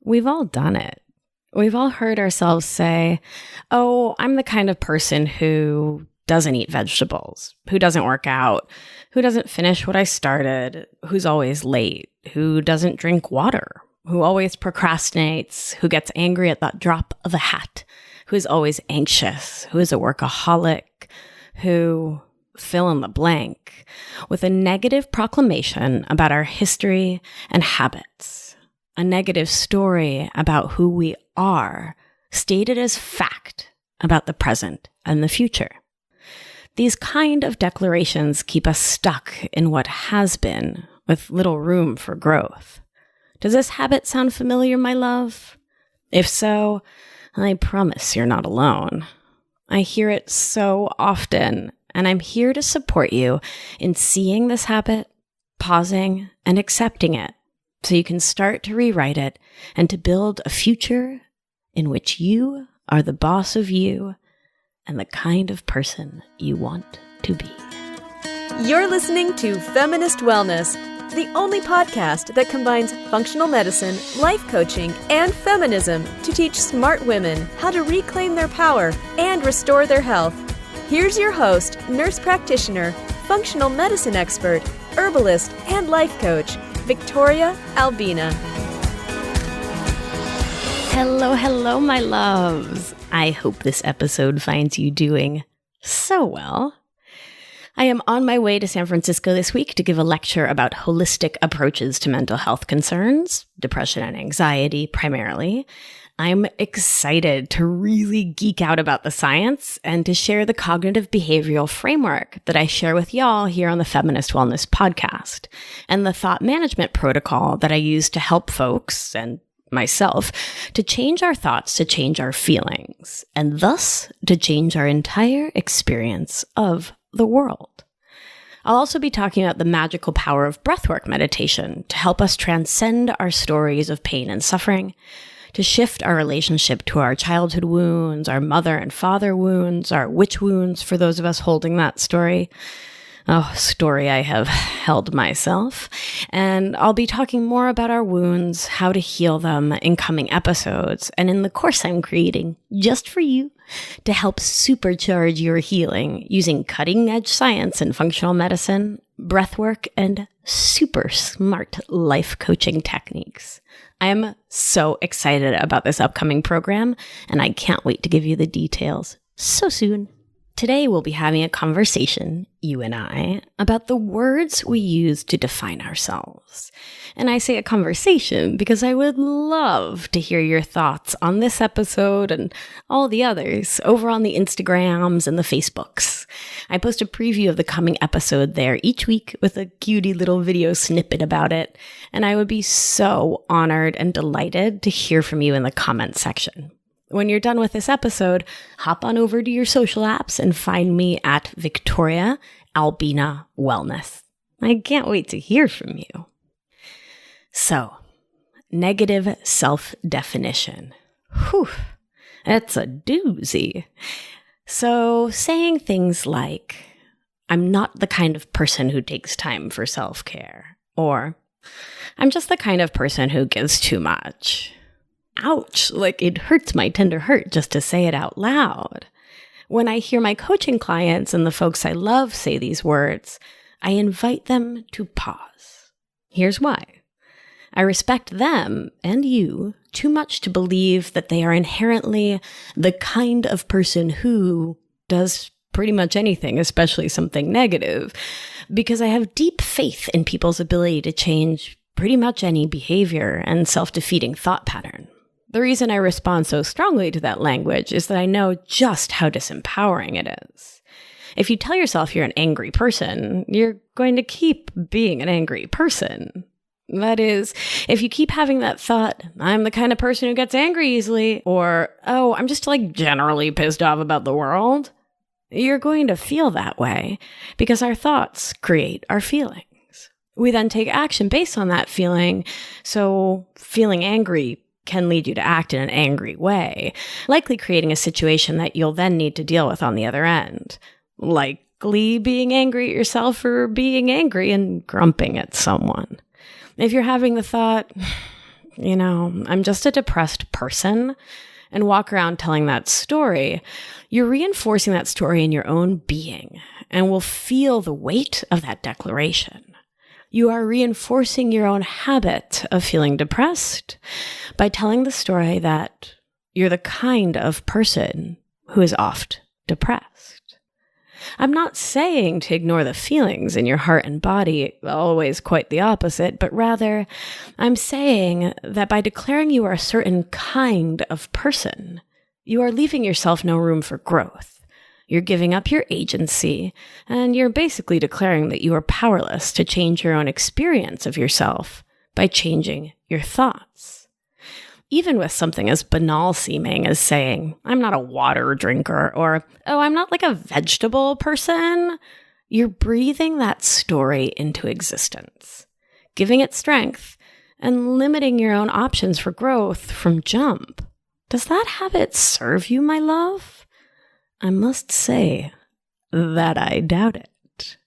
We've all done it. We've all heard ourselves say, oh, I'm the kind of person who doesn't eat vegetables, who doesn't work out, who doesn't finish what I started, who's always late, who doesn't drink water, who always procrastinates, who gets angry at the drop of a hat, who is always anxious, who is a workaholic, who fill in the blank, with a negative proclamation about our history and habits. A negative story about who we are, stated as fact about the present and the future. These kind of declarations keep us stuck in what has been, with little room for growth. Does this habit sound familiar, my love? If so, I promise you're not alone. I hear it so often, and I'm here to support you in seeing this habit, pausing, and accepting it, so you can start to rewrite it and to build a future in which you are the boss of you and the kind of person you want to be. You're listening to Feminist Wellness, the only podcast that combines functional medicine, life coaching, and feminism to teach smart women how to reclaim their power and restore their health. Here's your host, nurse practitioner, functional medicine expert, herbalist, and life coach, Victoria Albina. Hello, my loves. I hope this episode finds you doing so well. I am on my way to San Francisco this week to give a lecture about holistic approaches to mental health concerns, depression and anxiety primarily. I'm excited to really geek out about the science and to share the cognitive behavioral framework that I share with y'all here on the Feminist Wellness podcast, and the thought management protocol that I use to help folks and myself to change our thoughts, to change our feelings, and thus to change our entire experience of the world. I'll also be talking about the magical power of breathwork meditation to help us transcend our stories of pain and suffering, to shift our relationship to our childhood wounds, our mother and father wounds, our witch wounds for those of us holding that story. Oh, story I have held myself. And I'll be talking more about our wounds, how to heal them in coming episodes, and in the course I'm creating just for you to help supercharge your healing using cutting-edge science and functional medicine, breathwork, and super smart life coaching techniques. I am so excited about this upcoming program, and I can't wait to give you the details so soon. Today, we'll be having a conversation, you and I, about the words we use to define ourselves. And I say a conversation because I would love to hear your thoughts on this episode and all the others over on the Instagrams and the Facebooks. I post a preview of the coming episode there each week with a cutie little video snippet about it, and I would be so honored and delighted to hear from you in the comments section. When you're done with this episode, hop on over to your social apps and find me at Victoria Albina Wellness. I can't wait to hear from you. So, negative self-definition. Whew, that's a doozy. So, saying things like, I'm not the kind of person who takes time for self-care, or I'm just the kind of person who gives too much. Ouch, like it hurts my tender heart just to say it out loud. When I hear my coaching clients and the folks I love say these words, I invite them to pause. Here's why. I respect them and you too much to believe that they are inherently the kind of person who does pretty much anything, especially something negative, because I have deep faith in people's ability to change pretty much any behavior and self-defeating thought pattern. The reason I respond so strongly to that language is that I know just how disempowering it is. If you tell yourself you're an angry person, you're going to keep being an angry person. That is, if you keep having that thought, I'm the kind of person who gets angry easily, or, oh, I'm just generally pissed off about the world, you're going to feel that way because our thoughts create our feelings. We then take action based on that feeling, so feeling angry can lead you to act in an angry way, likely creating a situation that you'll then need to deal with on the other end. Likely being angry at yourself for being angry and grumping at someone. If you're having the thought, I'm just a depressed person, and walk around telling that story, you're reinforcing that story in your own being and will feel the weight of that declaration. You are reinforcing your own habit of feeling depressed by telling the story that you're the kind of person who is oft depressed. I'm not saying to ignore the feelings in your heart and body, always quite the opposite, but rather I'm saying that by declaring you are a certain kind of person, you are leaving yourself no room for growth. You're giving up your agency, and you're basically declaring that you are powerless to change your own experience of yourself by changing your thoughts. Even with something as banal seeming as saying, I'm not a water drinker, or, oh, I'm not like a vegetable person, you're breathing that story into existence, giving it strength, and limiting your own options for growth from jump. Does that habit serve you, my love? I must say that I doubt it.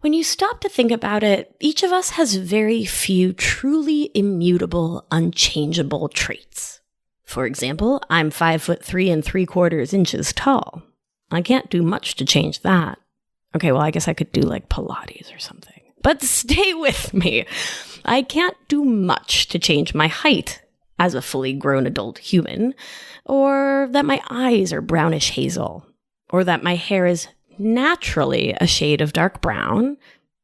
When you stop to think about it, each of us has very few truly immutable, unchangeable traits. For example, I'm 5'3" 3/4 tall. I can't do much to change that. Okay, well, I guess I could do like Pilates or something. But stay with me. I can't do much to change my height as a fully grown adult human, or that my eyes are brownish hazel, or that my hair is naturally a shade of dark brown.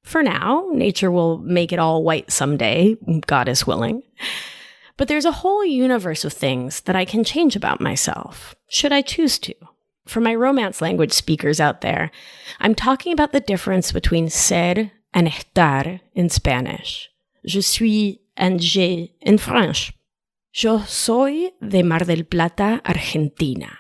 For now, nature will make it all white someday, goddess willing. But there's a whole universe of things that I can change about myself, should I choose to. For my Romance language speakers out there, I'm talking about the difference between ser and estar in Spanish, je suis and j'ai in French. Yo soy de Mar del Plata, Argentina,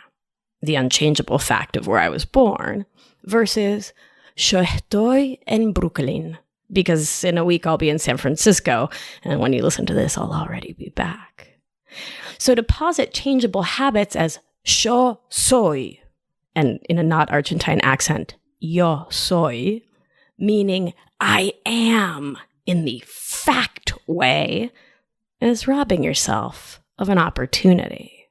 the unchangeable fact of where I was born, versus yo estoy en Brooklyn, because in a week I'll be in San Francisco, and when you listen to this, I'll already be back. So to posit changeable habits as yo soy, and in a not Argentine accent, yo soy, meaning I am in the fact way, is robbing yourself of an opportunity.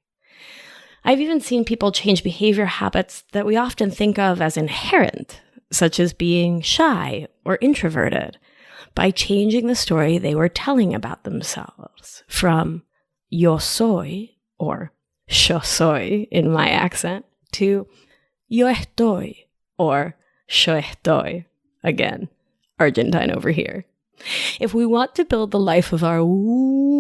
I've even seen people change behavior habits that we often think of as inherent, such as being shy or introverted, by changing the story they were telling about themselves from yo soy, or yo soy in my accent, to yo estoy, or yo estoy, again, Argentine over here. If we want to build the life of our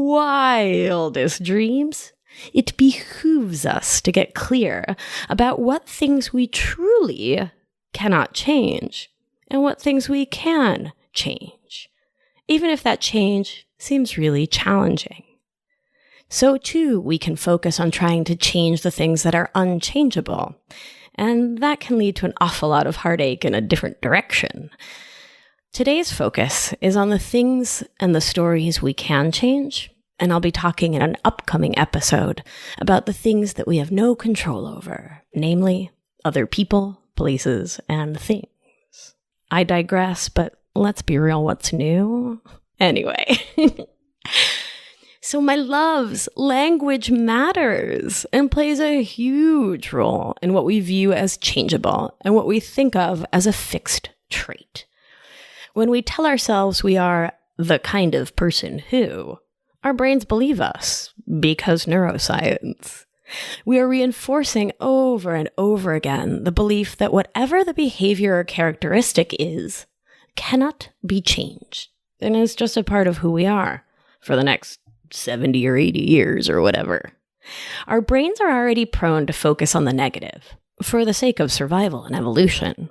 wildest dreams, it behooves us to get clear about what things we truly cannot change and what things we can change, even if that change seems really challenging. So too, we can focus on trying to change the things that are unchangeable, and that can lead to an awful lot of heartache in a different direction. Today's focus is on the things and the stories we can change, and I'll be talking in an upcoming episode about the things that we have no control over, namely other people, places, and things. I digress, but let's be real, what's new? Anyway. So my loves, language matters and plays a huge role in what we view as changeable and what we think of as a fixed trait. When we tell ourselves we are the kind of person who, our brains believe us because neuroscience. We are reinforcing over and over again the belief that whatever the behavior or characteristic is cannot be changed and is just a part of who we are for the next 70 or 80 years or whatever. Our brains are already prone to focus on the negative for the sake of survival and evolution.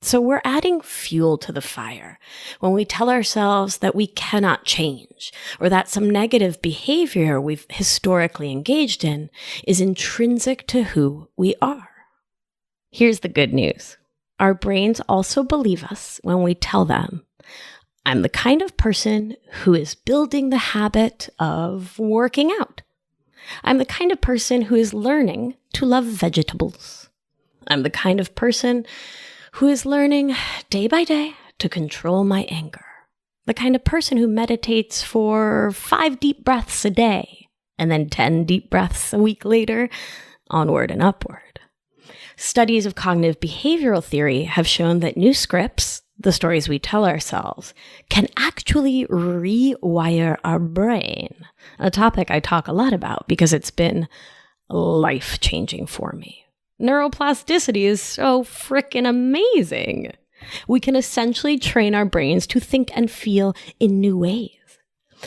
So we're adding fuel to the fire when we tell ourselves that we cannot change or that some negative behavior we've historically engaged in is intrinsic to who we are. Here's the good news. Our brains also believe us when we tell them, I'm the kind of person who is building the habit of working out. I'm the kind of person who is learning to love vegetables. I'm the kind of person who is learning day by day to control my anger. the kind of person who meditates for 5 deep breaths a day and then 10 deep breaths a week later, onward and upward. Studies of cognitive behavioral theory have shown that new scripts, the stories we tell ourselves, can actually rewire our brain, a topic I talk a lot about because it's been life-changing for me. Neuroplasticity is so frickin' amazing. We can essentially train our brains to think and feel in new ways.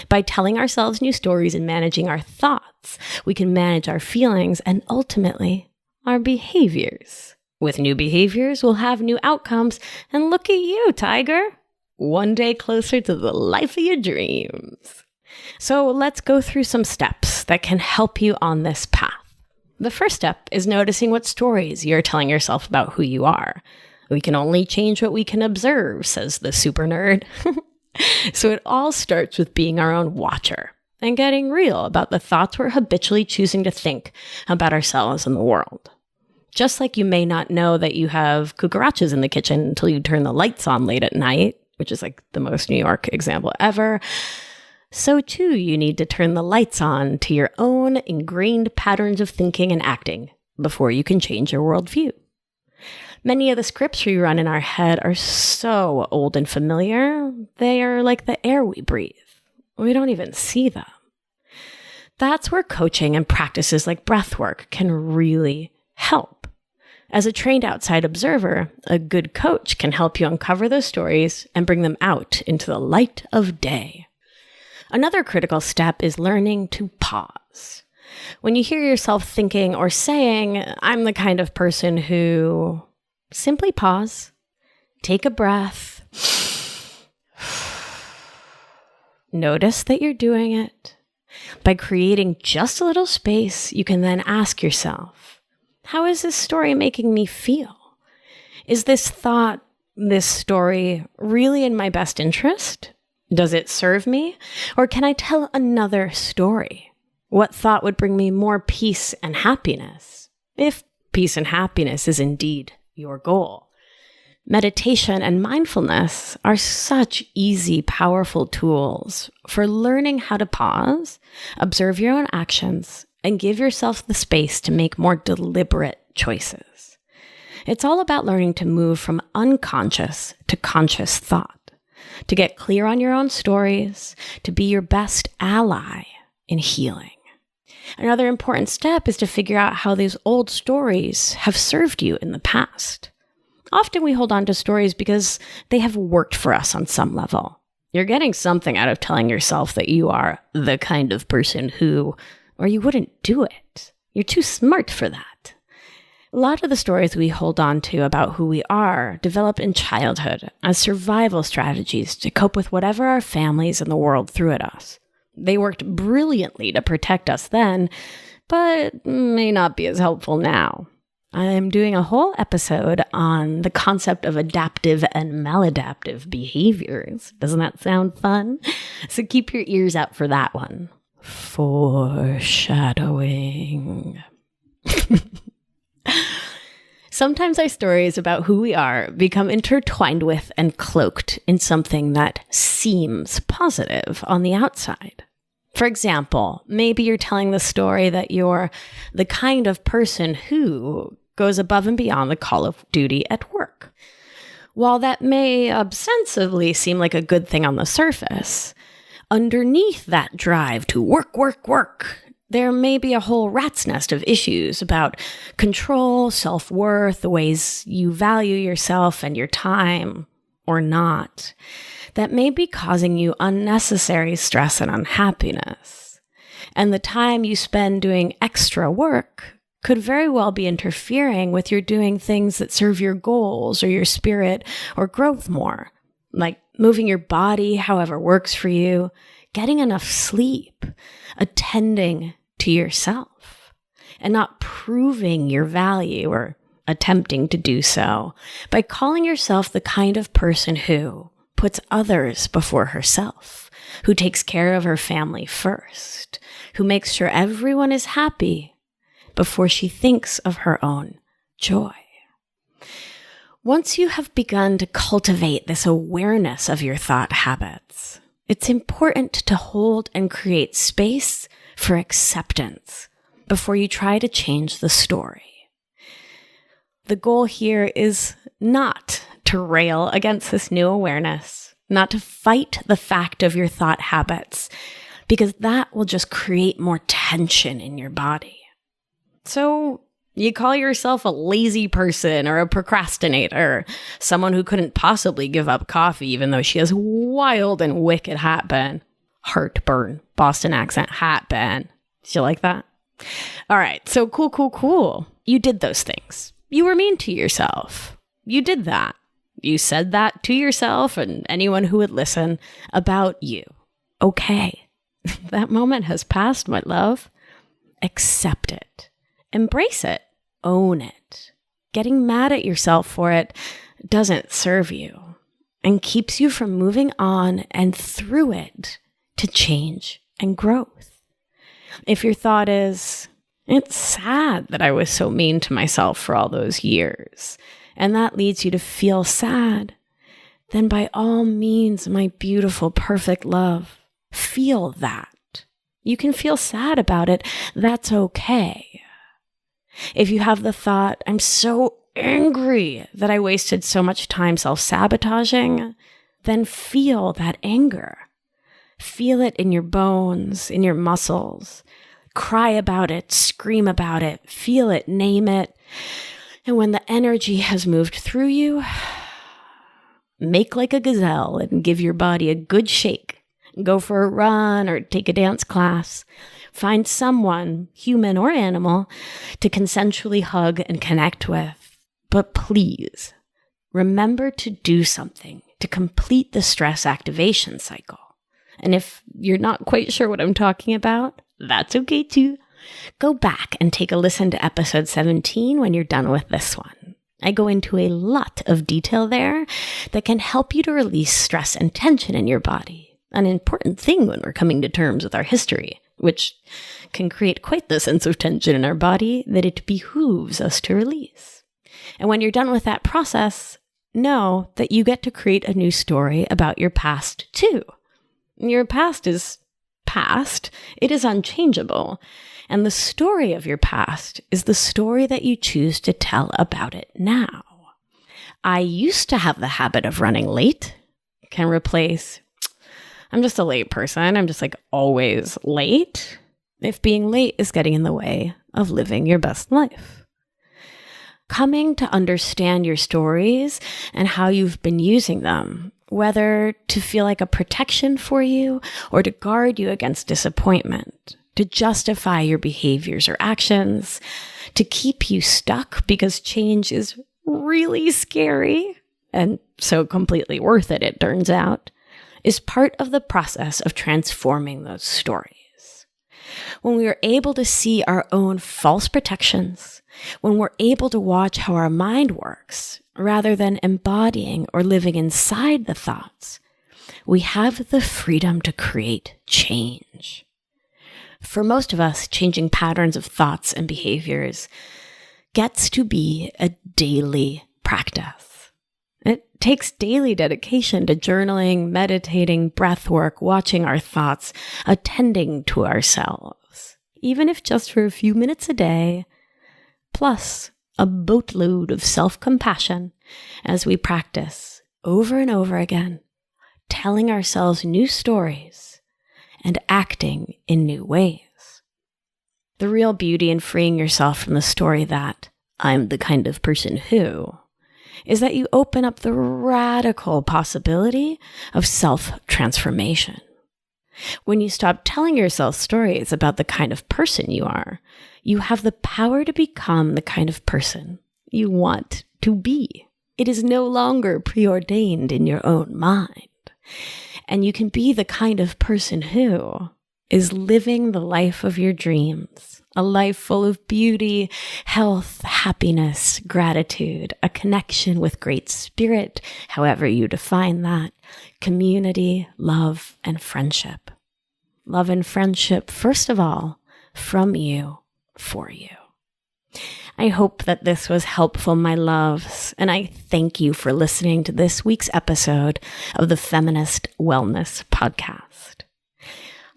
By telling ourselves new stories and managing our thoughts, we can manage our feelings and ultimately our behaviors. With new behaviors, we'll have new outcomes, and look at you, Tiger. One day closer to the life of your dreams. So let's go through some steps that can help you on this path. The first step is noticing what stories you're telling yourself about who you are. We can only change what we can observe, says the super nerd. So it all starts with being our own watcher and getting real about the thoughts we're habitually choosing to think about ourselves and the world. Just like you may not know that you have cucarachas in the kitchen until you turn the lights on late at night, which is like the most New York example ever, so too you need to turn the lights on to your own ingrained patterns of thinking and acting before you can change your worldview. Many of the scripts we run in our head are so old and familiar, they are like the air we breathe. We don't even see them. That's where coaching and practices like breathwork can really help. As a trained outside observer, a good coach can help you uncover those stories and bring them out into the light of day. Another critical step is learning to pause. When you hear yourself thinking or saying, "I'm the kind of person who," simply pause, take a breath, notice that you're doing it. By creating just a little space, you can then ask yourself, how is this story making me feel? Is this thought, this story, really in my best interest? Does it serve me? Or can I tell another story? What thought would bring me more peace and happiness? If peace and happiness is indeed your goal. Meditation and mindfulness are such easy, powerful tools for learning how to pause, observe your own actions, and give yourself the space to make more deliberate choices. It's all about learning to move from unconscious to conscious thought, to get clear on your own stories, to be your best ally in healing. Another important step is to figure out how these old stories have served you in the past. Often we hold on to stories because they have worked for us on some level. You're getting something out of telling yourself that you are the kind of person who, or you wouldn't do it. You're too smart for that. A lot of the stories we hold on to about who we are developed in childhood as survival strategies to cope with whatever our families and the world threw at us. They worked brilliantly to protect us then, but may not be as helpful now. I'm doing a whole episode on the concept of adaptive and maladaptive behaviors. Doesn't that sound fun? So keep your ears out for that one. Foreshadowing. Sometimes our stories about who we are become intertwined with and cloaked in something that seems positive on the outside. For example, maybe you're telling the story that you're the kind of person who goes above and beyond the call of duty at work. While that may ostensibly seem like a good thing on the surface, underneath that drive to work, there may be a whole rat's nest of issues about control, self-worth, the ways you value yourself and your time, or not, that may be causing you unnecessary stress and unhappiness. And the time you spend doing extra work could very well be interfering with your doing things that serve your goals or your spirit or growth more, like moving your body however works for you, getting enough sleep, attending to yourself, and not proving your value or attempting to do so by calling yourself the kind of person who puts others before herself, who takes care of her family first, who makes sure everyone is happy before she thinks of her own joy. Once you have begun to cultivate this awareness of your thought habits, it's important to hold and create space for acceptance before you try to change the story. The goal here is not to rail against this new awareness, not to fight the fact of your thought habits, because that will just create more tension in your body. So you call yourself a lazy person or a procrastinator, someone who couldn't possibly give up coffee even though she has wild and wicked heartburn, Boston accent, hatburn. Did you like that? All right, so cool. You did those things. You were mean to yourself. You did that. You said that to yourself and anyone who would listen about you. Okay, that moment has passed, my love. Accept it. Embrace it. Own it. Getting mad at yourself for it doesn't serve you and keeps you from moving on and through it to change and growth. If your thought is, it's sad that I was so mean to myself for all those years, and that leads you to feel sad, then by all means, my beautiful, perfect love, feel that. You can feel sad about it. That's okay. If you have the thought, I'm so angry that I wasted so much time self-sabotaging, then feel that anger. Feel it in your bones, in your muscles. Cry about it, scream about it, feel it, name it. And when the energy has moved through you, make like a gazelle and give your body a good shake. Go for a run or take a dance class. Find someone, human or animal, to consensually hug and connect with. But please, remember to do something to complete the stress activation cycle. And if you're not quite sure what I'm talking about, that's okay too. Go back and take a listen to episode 17 when you're done with this one. I go into a lot of detail there that can help you to release stress and tension in your body. An important thing when we're coming to terms with our history, which can create quite the sense of tension in our body that it behooves us to release. And when you're done with that process, know that you get to create a new story about your past too. Your past is past. It is unchangeable. And the story of your past is the story that you choose to tell about it now. I used to have the habit of running late. Can replace, I'm just a late person. I'm just always late. If being late is getting in the way of living your best life. Coming to understand your stories and how you've been using them, whether to feel like a protection for you or to guard you against disappointment, to justify your behaviors or actions, to keep you stuck because change is really scary and so completely worth it, it turns out, is part of the process of transforming those stories. When we are able to see our own false protections, when we're able to watch how our mind works, rather than embodying or living inside the thoughts, we have the freedom to create change. For most of us, changing patterns of thoughts and behaviors gets to be a daily practice. It takes daily dedication to journaling, meditating, breathwork, watching our thoughts, attending to ourselves, even if just for a few minutes a day, plus a boatload of self-compassion as we practice over and over again, telling ourselves new stories and acting in new ways. The real beauty in freeing yourself from the story that I'm the kind of person who is that you open up the radical possibility of self-transformation. When you stop telling yourself stories about the kind of person you are, you have the power to become the kind of person you want to be. It is no longer preordained in your own mind. And you can be the kind of person who is living the life of your dreams, a life full of beauty, health, happiness, gratitude, a connection with great spirit, however you define that, community, love, and friendship. Love and friendship, first of all, from you, for you. I hope that this was helpful, my loves, and I thank you for listening to this week's episode of the Feminist Wellness podcast.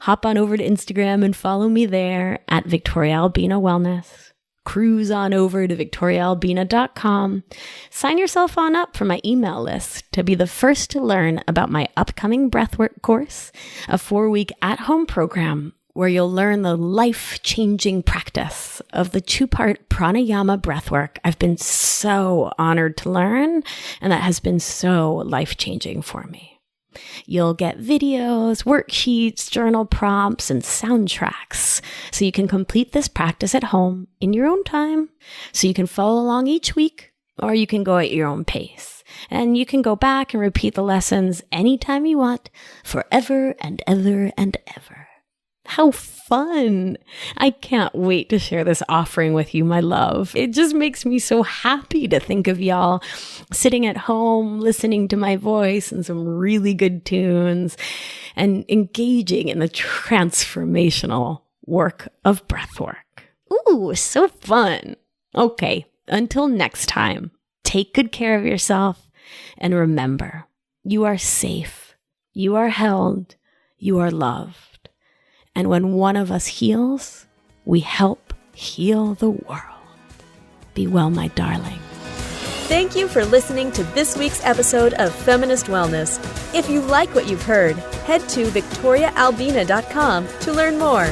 Hop on over to Instagram and follow me there at Victoria Albina Wellness. Cruise on over to victoriaalbina.com. Sign yourself on up for my email list to be the first to learn about my upcoming breathwork course, a 4-week at-home program where you'll learn the life-changing practice of the 2-part pranayama breathwork I've been so honored to learn, and that has been so life-changing for me. You'll get videos, worksheets, journal prompts, and soundtracks so you can complete this practice at home in your own time, so you can follow along each week, or you can go at your own pace. And you can go back and repeat the lessons anytime you want, forever and ever and ever. How fun! I can't wait to share this offering with you, my love. It just makes me so happy to think of y'all sitting at home, listening to my voice and some really good tunes, and engaging in the transformational work of breathwork. Ooh, so fun! Okay, until next time, take good care of yourself, and remember, you are safe, you are held, you are loved. And when one of us heals, we help heal the world. Be well, my darling. Thank you for listening to this week's episode of Feminist Wellness. If you like what you've heard, head to victoriaalbina.com to learn more.